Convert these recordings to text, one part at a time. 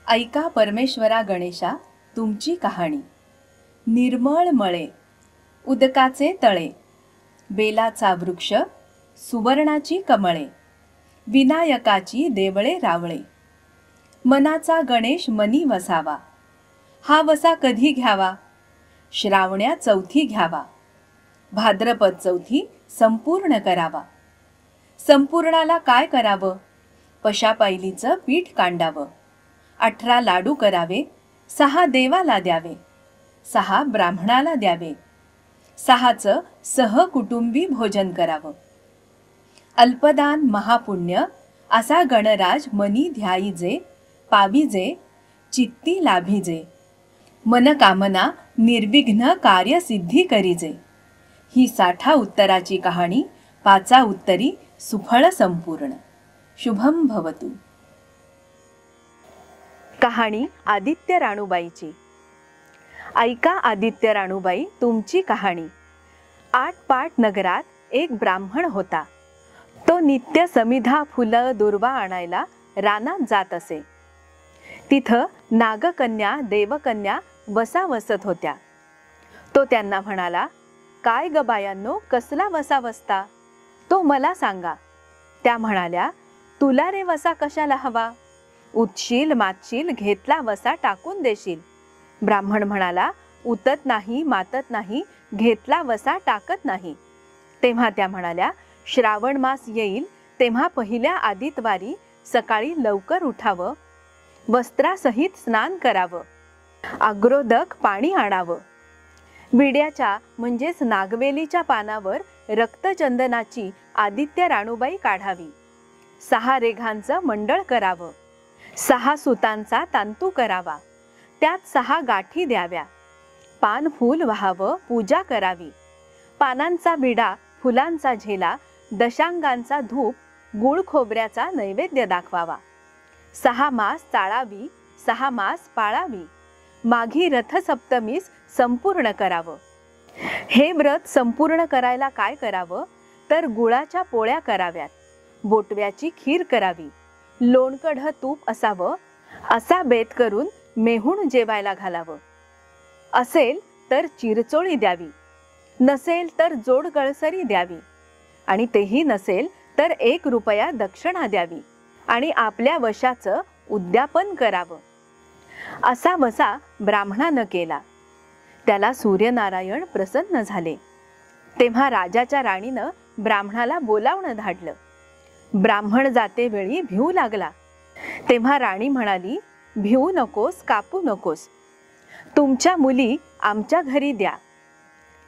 ऐका परमेश्वरा गणेशा तुमची कहाणी। निर्मळ मळे, उदकाचे तळे, बेलाचा वृक्ष, सुवर्णाची कमळे, विनायकाची देवळे रावळे। मनाचा गणेश मनी वसावा, हा वसा कधी घ्यावा? श्रावण्या चौथी घ्यावा, भाद्रपद चौथी संपूर्ण करावा। संपूर्णाला काय करावं? पशापायलीचं पीठ कांडावं, 18 लाडू करावे, 6 देवाला द्यावे, 6 ब्राह्मणाला द्यावे, 6चं सहकुटुंबी भोजन करावं। अल्पदान महापुण्य असा गणराज मनी ध्याईजे, पाविजे चित्ती लाभिजे। मनकामना निर्विघ्न कार्यसिद्धी करीजे। ही 60 उत्तराची कहाणी 5 उत्तरी सुफळ संपूर्ण। शुभम भवतु। कहाणी आदित्य राणूबाईची। ऐका आदित्य राणूबाई तुमची कहाणी। आटपाट नगरात एक ब्राह्मण होता। तो नित्य समिधा फुलं दुर्वा आणायला रानात जात असे। तिथं नागकन्या देवकन्या वसा वसत होत्या। तो त्यांना म्हणाला, काय ग बायांनो, कसला वसा वसता? तो मला सांगा। त्या म्हणाल्या, तुला रे वसा कशाला हवा? उतशील मातशील, घेतला वसा टाकून देशील। ब्राह्मण म्हणाला, उतत नाही मातत नाही, घेतला वसा टाकत नाही। तेव्हा त्या म्हणाल्या, श्रावण मास येईल तेव्हा पहिल्या आदितवारी सकाळी लवकर उठावं, वस्त्रासहित स्नान करावं, अग्रोदक पाणी आणावं, विड्याच्या म्हणजेच नागवेलीच्या पानावर रक्तचंदनाची आदित्य राणूबाई काढावी, 6 रेघांचं मंडळ करावं, 6 सुतांचा तांतू करावा, त्यात 6 गाठी द्याव्या, पान फूल व्हावं, पूजा करावी, पानांचा विडा, फुलांचा झेला, दशांगांचा धूप, गुळ खोबऱ्याचा नैवेद्य दाखवावा, 6 मास चाळावी, 6 मास पाळावी, माघी रथसप्तमीस संपूर्ण करावं। हे व्रत संपूर्ण करायला काय करावं तर गुळाच्या पोळ्या कराव्यात, बोटव्याची खीर करावी, लोणकढ तूप असावं, असा बेत करून मेहूण जेवायला घालावं। असेल तर चिरचोळी द्यावी, नसेल तर जोड गळसरी द्यावी, आणि तेही नसेल तर 1 रुपया दक्षिणा द्यावी, आणि आपल्या वशाचं उद्यापन करावं। असा वसा ब्राह्मणानं केला। त्याला सूर्यनारायण प्रसन्न झाले। तेव्हा राजाच्या राणीनं ब्राह्मणाला बोलावणं धाडलं। ब्राह्मण जाते वेळी भिवू लागला। तेव्हा राणी म्हणाली, भिवू नकोस, कापू नकोस, तुमच्या मुली आमच्या घरी द्या।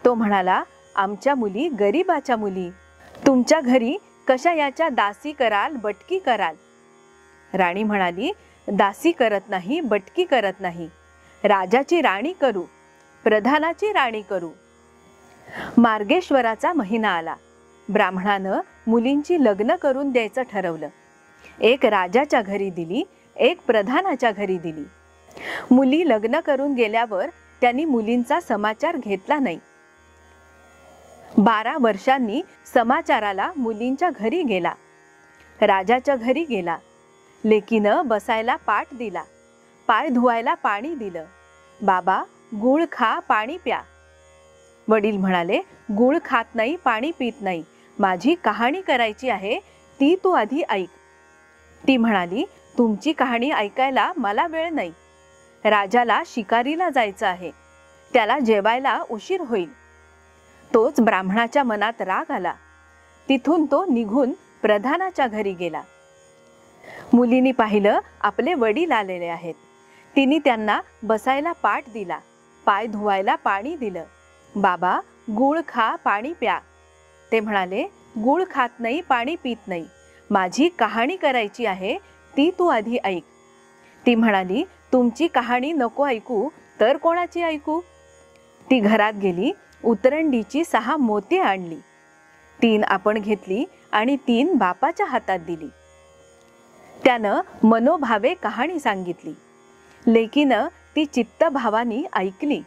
तो म्हणाला, आमच्या मुली गरीबाच्या मुली, तुमच्या घरी कशा याच्या दासी कराल, बटकी कराल? राणी म्हणाली, दासी करत नाही, बटकी करत नाही, राजाची राणी करू, प्रधानाची राणी करू। मार्गेश्वराचा महिना आला। ब्राह्मणानं मुलींची लग्न करून द्यायचं ठरवलं। 1 राजाच्या घरी दिली, 1 प्रधानाच्या घरी दिली। मुली लग्न करून गेल्यावर त्यांनी मुलींचा समाचार घेतला नाही। 12 वर्षांनी समाचाराला मुलींच्या घरी गेला। राजाच्या घरी गेला। लेकीनं बसायला पाट दिला, पाय धुवायला पाणी दिलं। बाबा, गूळ खा, पाणी प्या। वडील म्हणाले, गूळ खात नाही, पाणी पित नाही, माझी कहाणी करायची आहे, ती तू आधी ऐक। ती म्हणाली, तुमची कहाणी ऐकायला मला वेळ नाही, राजाला शिकारीला जायचं आहे, त्याला जेवायला उशीर होईल। तोच ब्राह्मणाच्या मनात राग आला। तिथून तो निघून प्रधानाच्या घरी गेला। मुलींनी पाहिलं, आपले वडील आलेले आहेत। तिने त्यांना बसायला पाट दिला, पाय धुवायला पाणी दिलं। बाबा, गूळ खा, पाणी प्या। ते म्हणाले, गूळ खात नाही, पाणी पित नाही, माझी कहाणी करायची आहे, ती तू आधी ऐक। ती म्हणाली, तुमची कहाणी नको ऐकू तर कोणाची ऐकू? ती घरात गेली, उतरंडीची 6 मोती आणली, 3 आपण घेतली आणि 3 बापाच्या हातात दिली। त्यानं मनोभावे कहाणी सांगितली। लेकीनं ती चित्तभावानी ऐकली।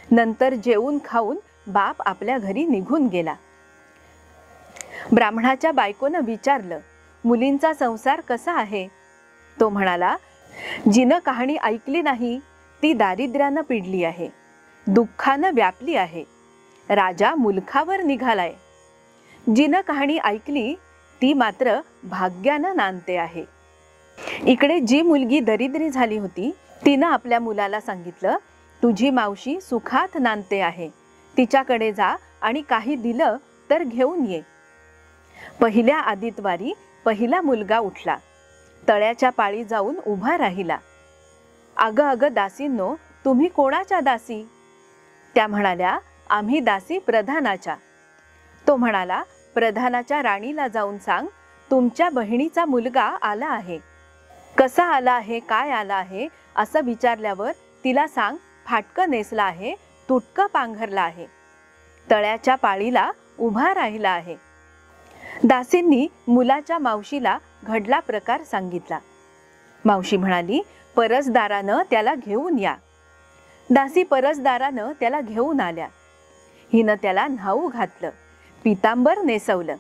नंतर जेवून खाऊन बाप आपल्या घरी निघून गेला। ब्राह्मणाच्या बायकोनं विचारलं, मुलींचा संसार कसा आहे? तो म्हणाला, जिनं कहाणी ऐकली नाही ती दारिद्र्यानं पिडली आहे, दुःखानं व्यापली आहे, राजा मुलखावर निघालाय. जिनं कहाणी ऐकली ती मात्र भाग्यानं नांदते आहे. इकडे जी मुलगी दरिद्री झाली होती तिनं आपल्या मुलाला सांगितलं, तुझी मावशी सुखात नांदते आहे, तिच्याकडे जा आणि काही दिलं तर घेऊन ये. पहिल्या आदितवारी पहिला मुलगा उठला, तळ्याच्या पाळी जाऊन उभा राहिला. अगं अगं दासींनो, तुम्ही कोणाच्या दासी? त्या म्हणाल्या, आम्ही दासी प्रधानाच्या. तो म्हणाला, प्रधानाच्या राणीला जाऊन सांग, तुमच्या बहिणीचा मुलगा आला आहे. कसा आला आहे, काय आला आहे असं विचारल्यावर तिला सांग, फाटकं नेसला आहे, तुटकं पांघरला आहे, तळ्याच्या पाळीला उभा राहिला आहे. दासींनी मुलाच्या मावशीला घडला प्रकार सांगितला. मावशी म्हणाली, परसदारानं त्याला घेऊन या. दासी परसदारानं त्याला घेऊन आल्या. हिनं त्याला न्हाऊ घातलं, पितांबर नेसवलं,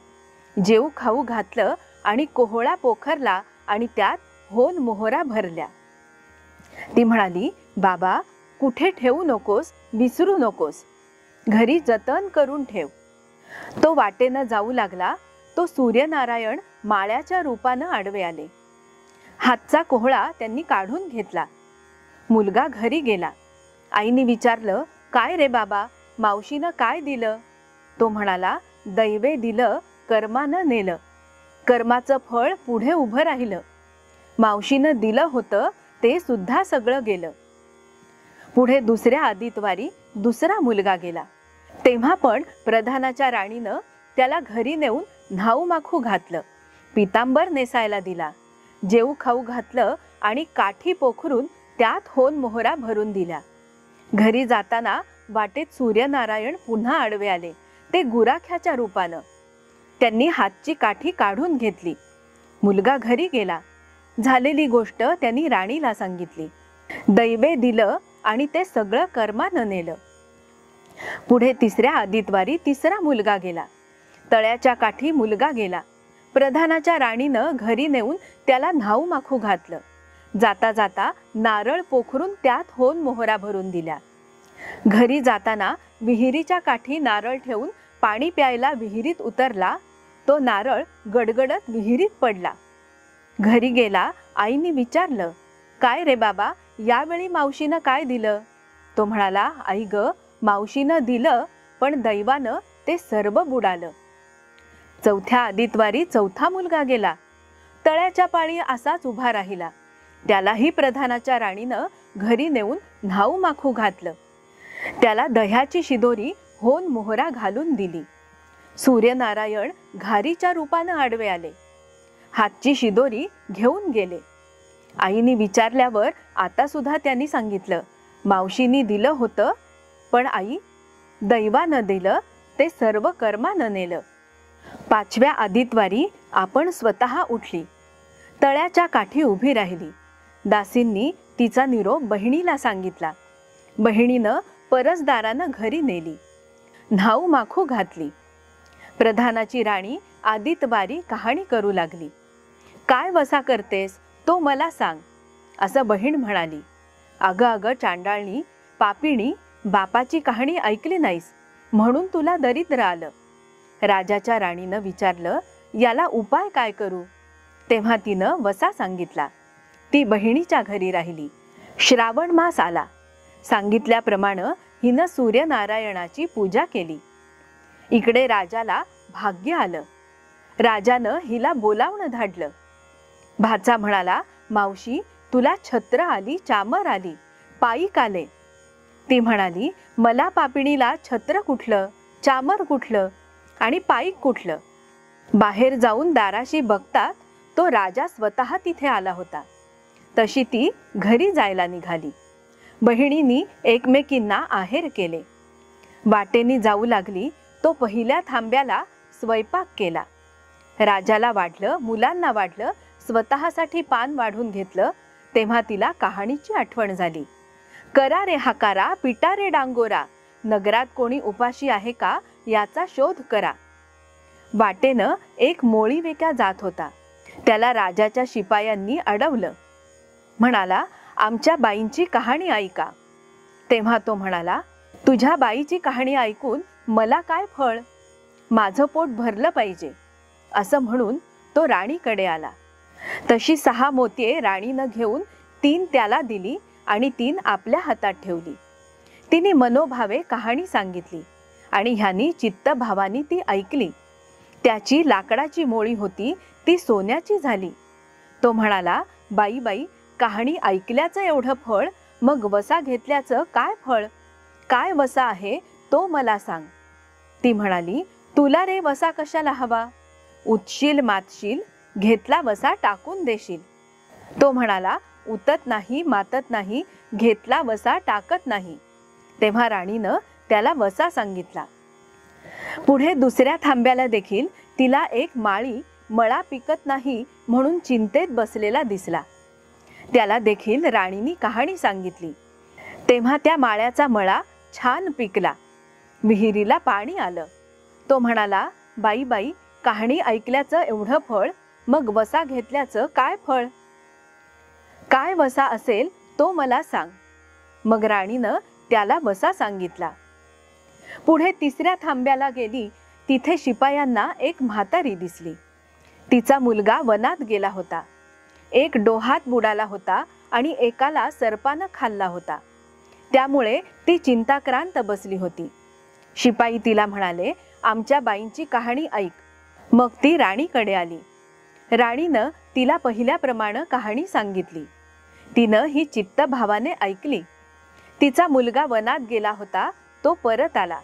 जेऊ खाऊ घातलं आणि कोहळा पोखरला आणि त्यात होन मोहरा भरल्या. ती म्हणाली, बाबा कुठे ठेवू नकोस, विसरू नकोस, घरी जतन करून ठेव. तो वाटेनं जाऊ लागला. तो सूर्यनारायण माळ्याच्या रूपानं आडवे आले. हातचा कोहळा त्यांनी काढून घेतला. मुलगा घरी गेला. आईने विचारलं, काय रे बाबा, मावशीनं काय दिलं? तो म्हणाला, दैवे दिलं, कर्मानं नेलं, कर्माचं फळ पुढे उभं राहिलं, मावशीनं दिलं होतं ते सुद्धा सगळं गेलं. पुढे दुसऱ्या आदितवारी दुसरा मुलगा गेला. तेव्हा पण प्रधानाच्या राणीनं त्याला घरी नेऊन न्हाऊ माखू घातलं, पितांबर नेसायला दिला, जेऊ खाऊ घातलं आणि काठी पोखरून त्यात होन मोहरा भरून दिल्या. घरी जाताना वाटेत सूर्यनारायण पुन्हा आडवे आले, ते गुराख्याच्या रूपानं. त्यांनी हातची काठी काढून घेतली. मुलगा घरी गेला. झालेली गोष्ट त्यांनी राणीला सांगितली. दैवे दिलं आणि ते सगळं कर्मानं नेलं. पुढे तिसऱ्या आदितवारी तिसरा मुलगा गेला. तळ्याच्या काठी मुलगा गेला. प्रधानाच्या राणीनं घरी नेऊन त्याला न्हाऊ माखू घातलं. जाता जाता नारळ पोखरून त्यात होन मोहरा भरून दिल्या. घरी जाताना विहिरीच्या काठी नारळ ठेवून पाणी प्यायला विहिरीत उतरला. तो नारळ गडगडत विहिरीत पडला. घरी गेला. आईने विचारलं, काय रे बाबा, यावेळी मावशीनं काय दिलं? तो म्हणाला, आई ग, मावशीनं दिलं पण दैवानं ते सर्व बुडालं. चौथ्या आदितवारी चौथा मुलगा गेला. तळ्याच्या पाळी असाच उभा राहिला. त्यालाही प्रधानाच्या राणीनं घरी नेऊन न्हाऊ माखू घातलं. त्याला दह्याची शिदोरी होन मोहरा घालून दिली. सूर्यनारायण घारीच्या रूपानं आडवे आले. हातची शिदोरी घेऊन गेले. आईने विचारल्यावर आता सुद्धा त्यांनी सांगितलं, मावशीनी दिलं होतं पण आई, दैवानं दिलं ते सर्व कर्मानं नेलं. पाचव्या आदितवारी आपण स्वतः उठली. तळ्याच्या काठी उभी राहिली. दासींनी तिचा निरोप बहिणीला सांगितला. बहिणीनं परसदारानं घरी नेली. न्हाऊ माखू घातली. प्रधानाची राणी आदितवारी कहाणी करू लागली. काय वसा करतेस तो मला सांग, असं बहीण म्हणाली. अगं अगं चांडाळणी, पापिणी, बापाची कहाणी ऐकली नाहीस म्हणून तुला दरिद्र आलं. राजाच्या राणीनं विचारलं, याला उपाय काय करू? तेव्हा तिनं वसा सांगितला. ती बहिणीच्या घरी राहिली. श्रावण मास आला. सांगितल्याप्रमाणे हिनं सूर्यनारायणाची पूजा केली. इकडे राजाला भाग्य आलं. राजानं हिला बोलावणं धाडलं. भाचा म्हणाला, मावशी तुला छत्र आली, चामर आली, पायीक आले. ती म्हणाली, मला पापिणीला छत्र कुठलं, चामर कुठलं आणि पायीक कुठलं? बाहेर जाऊन दाराशी बघतात तो राजा स्वतः तिथे आला होता. तशी ती घरी जायला निघाली. बहिणींनी एकमेकींना आहेर केले. वाटेनी जाऊ लागली. तो पहिल्या थांब्याला स्वयंपाक केला. राजाला वाढलं, मुलांना वाढलं, स्वतःसाठी पान वाढून घेतलं. तेव्हा तिला कहाणीची आठवण झाली. करा रे हाकारा, पिटा रे डांगोरा, नगरात कोणी उपाशी आहे का याचा शोध करा. वाटेनं एक मोळी वेक्या जात होता. त्याला राजाच्या शिपायांनी अडवलं. म्हणाला, आमच्या बाईंची कहाणी ऐका. तेव्हा तो म्हणाला, तुझ्या बाईची कहाणी ऐकून मला काय फळ, माझं पोट भरलं पाहिजे. असं म्हणून तो राणीकडे आला. तशी 6 मोतिये राणीनं घेऊन 3 त्याला दिली आणि 3 आपल्या हातात ठेवली. तिने मनोभावे कहाणी सांगितली आणि ह्यानी चित्तभावानी ती ऐकली. त्याची लाकडाची मोळी होती ती सोन्याची झाली. तो म्हणाला, बाई बाई, कहाणी ऐकल्याचं एवढं फळ, मग वसा घेतल्याचं काय फळ, काय वसा आहे तो मला सांग. ती म्हणाली, तुला रे वसा कशाला हवा, उतशील मातशील, घेतला वसा टाकून देशील. तो म्हणाला, उतत नाही मातत नाही, घेतला वसा टाकत नाही. तेव्हा राणीनं त्याला वसा सांगितला. पुढे दुसऱ्या थांब्याला देखील तिला एक माळी मळा पिकत नाही म्हणून चिंतेत बसलेला दिसला. त्याला देखील राणीनी कहाणी सांगितली. तेव्हा त्या माळ्याचा मळा छान पिकला, विहिरीला पाणी आलं. तो म्हणाला, बाई बाई, कहाणी ऐकल्याचं एवढं फळ, मग वसा घेतल्याचं काय फळ, काय वसा असेल तो मला सांग. मग राणीनं त्याला वसा सांगितला. पुढे तिसऱ्या थांब्याला गेली. तिथे शिपायांना एक म्हातारी दिसली. तिचा मुलगा वनात गेला होता. एक डोहात बुडाला होता आणि एकाला सर्पानं खाल्ला होता. त्यामुळे ती चिंताक्रांत बसली होती. शिपाई तिला म्हणाले, आमच्या बाईंची कहाणी ऐक. मग ती राणीकडे आली. राणीनं तिला पहिल्याप्रमाणे कहाणी सांगितली. तिनं ही चित्तभावाने ऐकली. तिचा मुलगा वनात गेला होता, तो परत आला.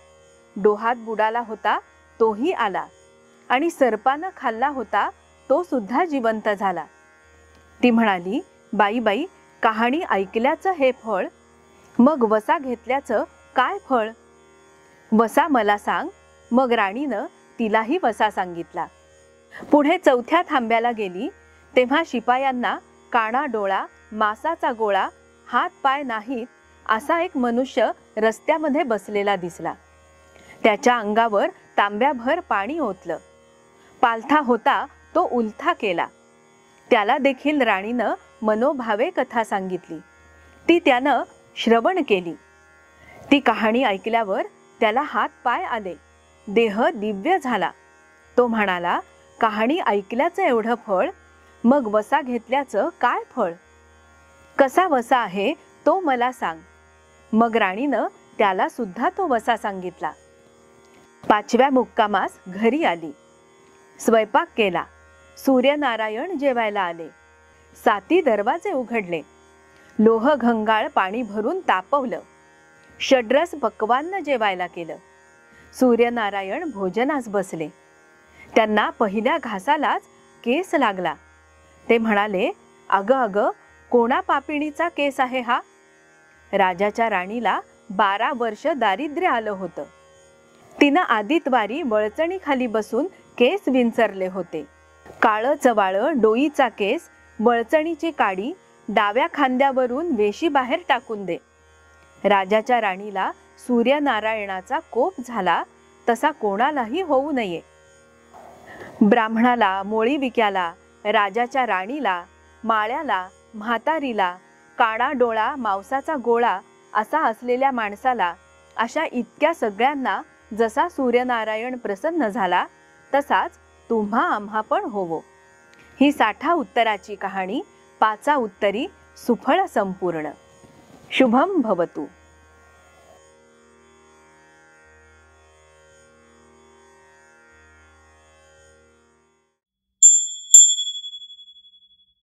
डोहात बुडाला होता, तोही आला आणि सर्पानं खाल्ला होता, तो सुद्धा जिवंत झाला. ती म्हणाली, बाई बाई, कहाणी ऐकल्याचं हे फळ, मग वसा घेतल्याचं काय फळ, वसा मला सांग. मग राणीनं तिलाही वसा सांगितला. पुढे चौथ्या थांब्याला गेली. तेव्हा शिपायांना काणा डोळा, मासाचा गोळा, हात पाय नाहीत असा एक मनुष्य रस्त्यामध्ये बसलेला दिसला. त्याच्या अंगावर तांब्याभर पाणी ओतलं. पालथा होता तो उलथा केला. त्याला देखील राणीनं मनोभावे कथा सांगितली. ती त्यानं श्रवण केली. ती कहाणी ऐकल्यावर त्याला हात पाय आले, देह दिव्य झाला. तो म्हणाला, कहाणी ऐकल्याचं एवढं फळ, मग वसा घेतल्याचं काय फळ, कसा वसा आहे तो मला सांग. मग राणीनं त्याला सुद्धा तो वसा सांगितला. 5व्या मुक्कामास घरी आली. स्वयंपाक केला. सूर्यनारायण जेवायला आले. 7 दरवाजे उघडले. लोह घंगाळ पाणी भरून तापवलं. षड्रस पक्वान्न जेवायला केलं. सूर्यनारायण भोजनास बसले. त्यांना पहिल्या घासालाच केस लागला. ते म्हणाले, अगं अगं, कोणा पापिणीचा केस आहे हा. राजाच्या राणीला 12 वर्ष दारिद्र्य आलं होतं. तिनं आदितवारी वळचणी खाली बसून केस विंचरले होते. काळं चवाळं डोईचा केस, वळचणीची काडी, डाव्या खांद्यावरून वेशी बाहेर टाकून दे. राजाच्या राणीला सूर्यनारायणाचा कोप झाला तसा कोणालाही होऊ नये. ब्राह्मणाला, मोळीविक्याला, राजाच्या राणीला, माळ्याला, म्हातारीला, काळा डोळा मांसाचा गोळा असा असलेल्या माणसाला, अशा इतक्या सगळ्यांना जसा सूर्यनारायण प्रसन्न झाला तसाच तुम्हा आम्हा पण होवो. ही 60 उत्तराची कहाणी 5 उत्तरी सुफळ संपूर्ण. शुभम भवतु.